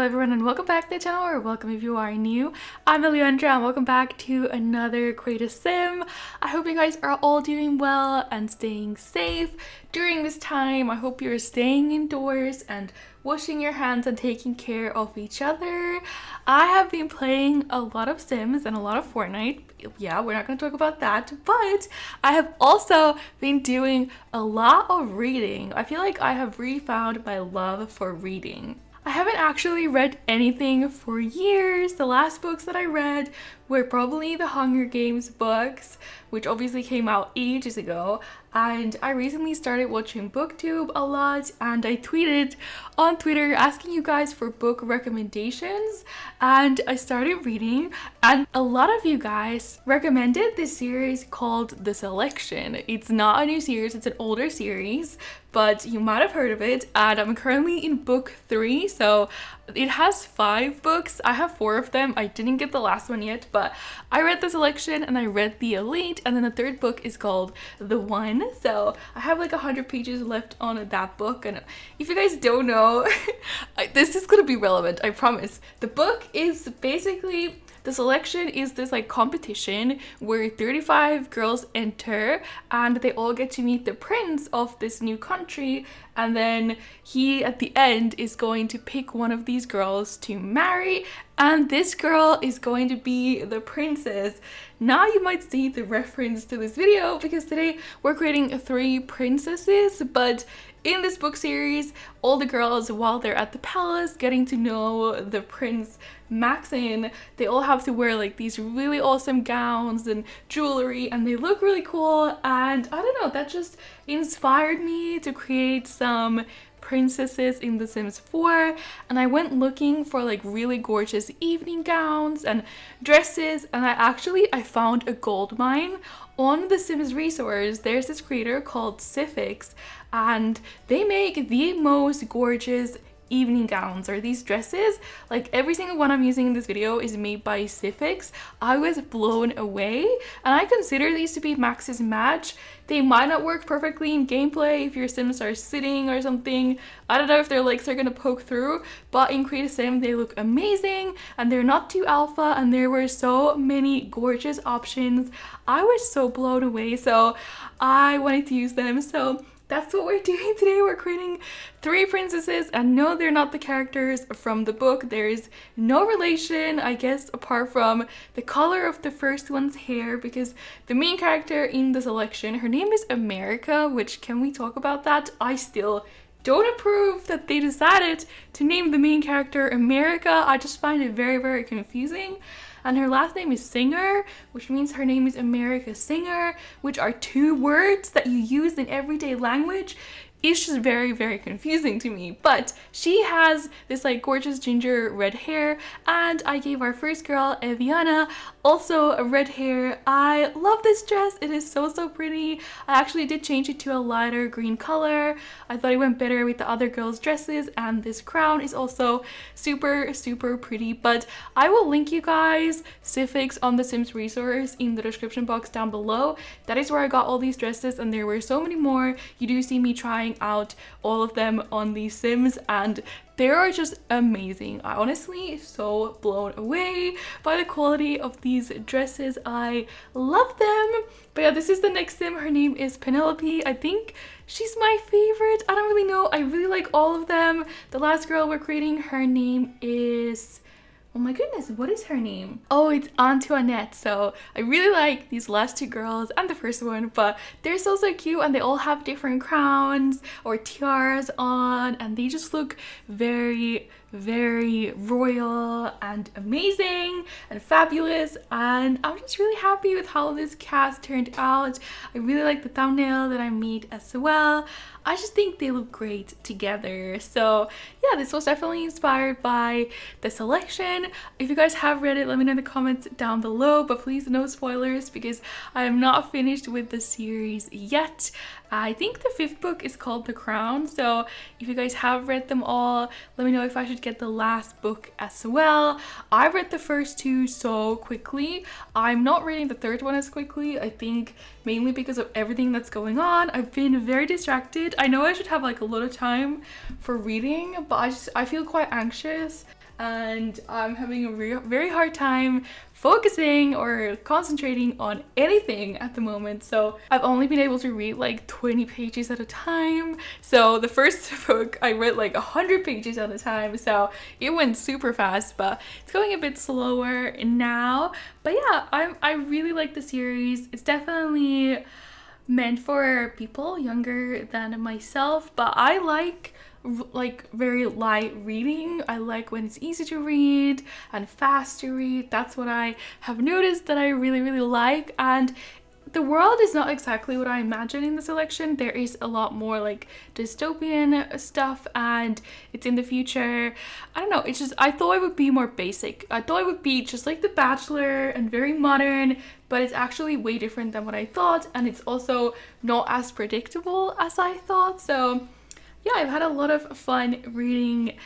Hello everyone and welcome back to the channel, or welcome if you are new. I'm Elliandra and welcome back to another greatest sim. I hope you guys are all doing well and staying safe during this time. I hope you're staying indoors and washing your hands and taking care of each other. I have been playing a lot of Sims and a lot of Fortnite. Yeah, we're not going to talk about that, but I have also been doing a lot of reading. I feel like I have refound my love for reading. I haven't actually read anything for years. The last books that I read were probably the Hunger Games books, which obviously came out ages ago. And I recently started watching BookTube a lot, and I tweeted on Twitter asking you guys for book recommendations, and I started reading, and a lot of you guys recommended this series called The Selection. It's not a new series, it's an older series, but you might have heard of it, and I'm currently in book 3, so it has 5 books. I have 4 of them. I didn't get the last one yet, but I read The Selection and I read The Elite, and then the 3rd book is called The One. So I have like 100 pages left on that book, and if you guys don't know, this is gonna be relevant, I promise. The book is basically, The Selection is this like competition where 35 girls enter and they all get to meet the prince of this new country, and then he at the end is going to pick one of these girls to marry, and this girl is going to be the princess. Now you might see the reference to this video because today we're creating 3 princesses, but in this book series, all the girls, while they're at the palace getting to know the prince Maxine, they all have to wear like these really awesome gowns and jewelry, and they look really cool, and I don't know, that just inspired me to create some princesses in The Sims 4, and I went looking for like really gorgeous evening gowns and dresses, and I found a gold mine on The Sims resource. There's this creator called Sifix, and they make the most gorgeous evening gowns, or these dresses. Like every single one I'm using in this video is made by Sifix. I was blown away, and I consider these to be Max's match. They might not work perfectly in gameplay if your Sims are sitting or something. I don't know if their legs are gonna poke through, but in Create a Sim they look amazing, and they're not too alpha, and there were so many gorgeous options. I was so blown away, so I wanted to use them. So that's what we're doing today. We're creating 3 princesses, and no, they're not the characters from the book. There is no relation, I guess, apart from the color of the first one's hair, because the main character in The Selection, her name is America, which, can we talk about that? I still don't approve that they decided to name the main character America. I just find it very, very confusing. And her last name is Singer, which means her name is America Singer, which are 2 words that you use in everyday language. It's just very, very confusing to me. But she has this like gorgeous ginger red hair, and I gave our first girl, Eviana, also a red hair. I love this dress. It is so, so pretty. I actually did change it to a lighter green color. I thought it went better with the other girls' dresses, and this crown is also super, super pretty. But I will link you guys Sifix on the Sims resource in the description box down below. That is where I got all these dresses, and there were so many more. You do see me trying out all of them on these Sims, and they are just amazing. I honestly so blown away by the quality of these dresses. I love them. But yeah, this is the next Sim. Her name is Penelope. I think she's my favorite. I don't really know. I really like all of them. The last girl we're creating, her name is, oh my goodness, what is her name? Oh, it's Antoinette. So I really like these last 2 girls and the first one, but they're so, so cute, and they all have different crowns or tiaras on, and they just look very, very royal and amazing and fabulous, and I'm just really happy with how this cast turned out. I really like the thumbnail that I made as well. I just think they look great together. So yeah, this was definitely inspired by The Selection. If you guys have read it, let me know in the comments down below, but please no spoilers because I am not finished with the series yet. I think the 5th book is called The Crown, so if you guys have read them all, let me know if I should get the last book as well. I read the first 2 so quickly. I'm not reading the 3rd one as quickly, I think mainly because of everything that's going on. I've been very distracted. I know I should have like a lot of time for reading, but I feel quite anxious and I'm having a very hard time focusing or concentrating on anything at the moment. So I've only been able to read like 20 pages at a time. So the first book I read like 100 pages at a time, so it went super fast, but it's going a bit slower now. But yeah, I really like the series. It's definitely meant for people younger than myself, but I like very light reading. I like when it's easy to read and fast to read. That's what I have noticed that I really like. And the world is not exactly what I imagined in the selection. There is a lot more like dystopian stuff, and it's in the future. I don't know, it's just, I thought it would be more basic. I thought it would be just like The Bachelor and very modern, but it's actually way different than what I thought, and it's also not as predictable as I thought. So yeah, I've had a lot of fun reading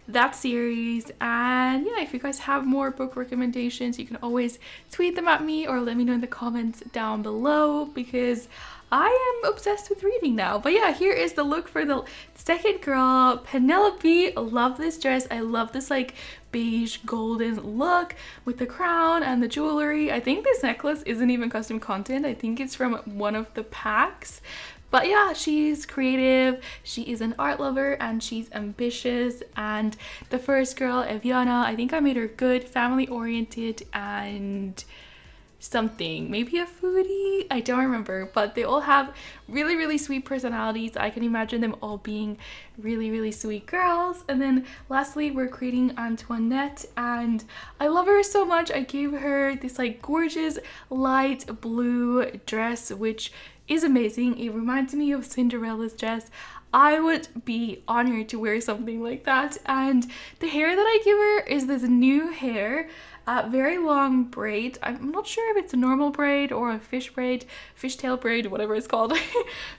that series. And yeah, if you guys have more book recommendations, you can always tweet them at me or let me know in the comments down below, because I am obsessed with reading now. But yeah, here is the look for the second girl, Penelope. Love this dress. I love this like beige golden look with the crown and the jewelry. I think this necklace isn't even custom content. I think it's from one of the packs. But yeah, she's creative, she is an art lover, and she's ambitious. And the first girl, Elliandra, I think I made her good, family oriented, and something, maybe a foodie, I don't remember, but they all have really sweet personalities. I can imagine them all being really sweet girls. And then lastly, we're creating Antoinette, and I love her so much. I gave her this like gorgeous light blue dress, which is amazing. It reminds me of Cinderella's dress. I would be honored to wear something like that. And the hair that I give her is this new hair, very long braid. I'm not sure if it's a normal braid or a fishtail braid, whatever it's called.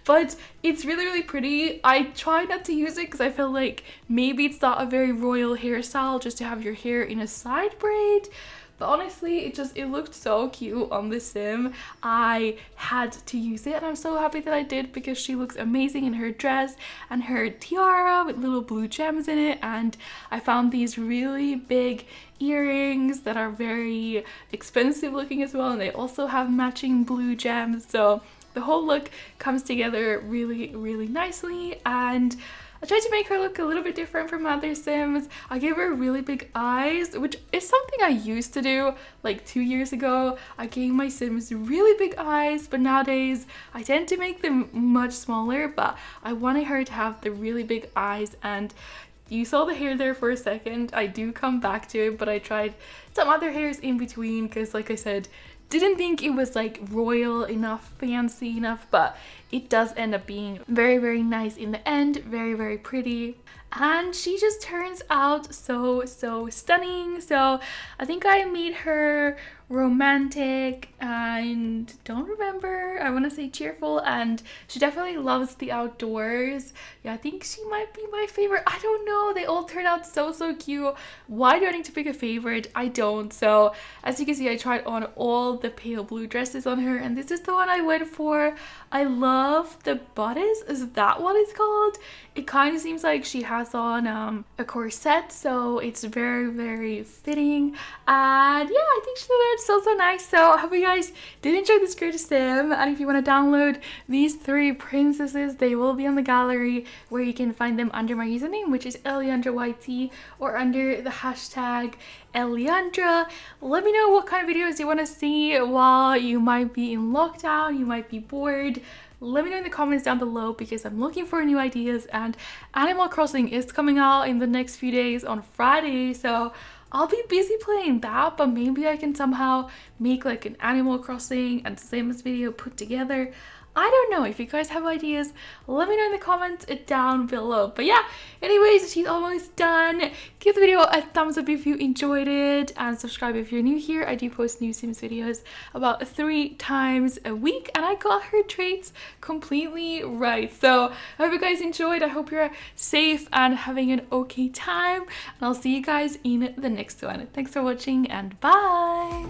But it's really pretty. I try not to use it because I feel like maybe it's not a very royal hairstyle just to have your hair in a side braid. But honestly, it looked so cute on the sim. I had to use it, and I'm so happy that I did, because she looks amazing in her dress and her tiara with little blue gems in it. And I found these really big earrings that are very expensive looking as well, and they also have matching blue gems. So the whole look comes together really nicely. And I tried to make her look a little bit different from other Sims. I gave her really big eyes, which is something I used to do like 2 years ago. I gave my Sims really big eyes, but nowadays I tend to make them much smaller. But I wanted her to have the really big eyes, and you saw the hair there for a second. I do come back to it, but I tried some other hairs in between because, like I said, didn't think it was like royal enough, fancy enough, but it does end up being very nice in the end, very pretty. And she just turns out so stunning. So I think I made her romantic and don't remember, I want to say cheerful, and she definitely loves the outdoors. Yeah, I think she might be my favorite. I don't know, they all turned out so cute. Why do I need to pick a favorite? I don't. So as you can see, I tried on all the pale blue dresses on her, and this is the one I went for. I love the bodice. Is that what it's called? It kind of seems like she has on a corset, so it's very fitting. And yeah, I think she looked so nice. So I hope you guys did enjoy this creative sim, and if you want to download these 3 princesses, they will be on the gallery, where you can find them under my username, which is ElliandraYT, or under the hashtag Elliandra. Let me know what kind of videos you want to see while you might be in lockdown, you might be bored. Let me know in the comments down below, because I'm looking for new ideas, and Animal Crossing is coming out in the next few days on Friday, so I'll be busy playing that. But maybe I can somehow make like an Animal Crossing and Sims video put together. I don't know. If you guys have ideas, let me know in the comments down below. But yeah, anyways, she's almost done. Give the video a thumbs up if you enjoyed it, and subscribe if you're new here. I do post new Sims videos about 3 times a week, and I got her traits completely right. So I hope you guys enjoyed. I hope you're safe and having an okay time, and I'll see you guys in the next one. Thanks for watching, and bye.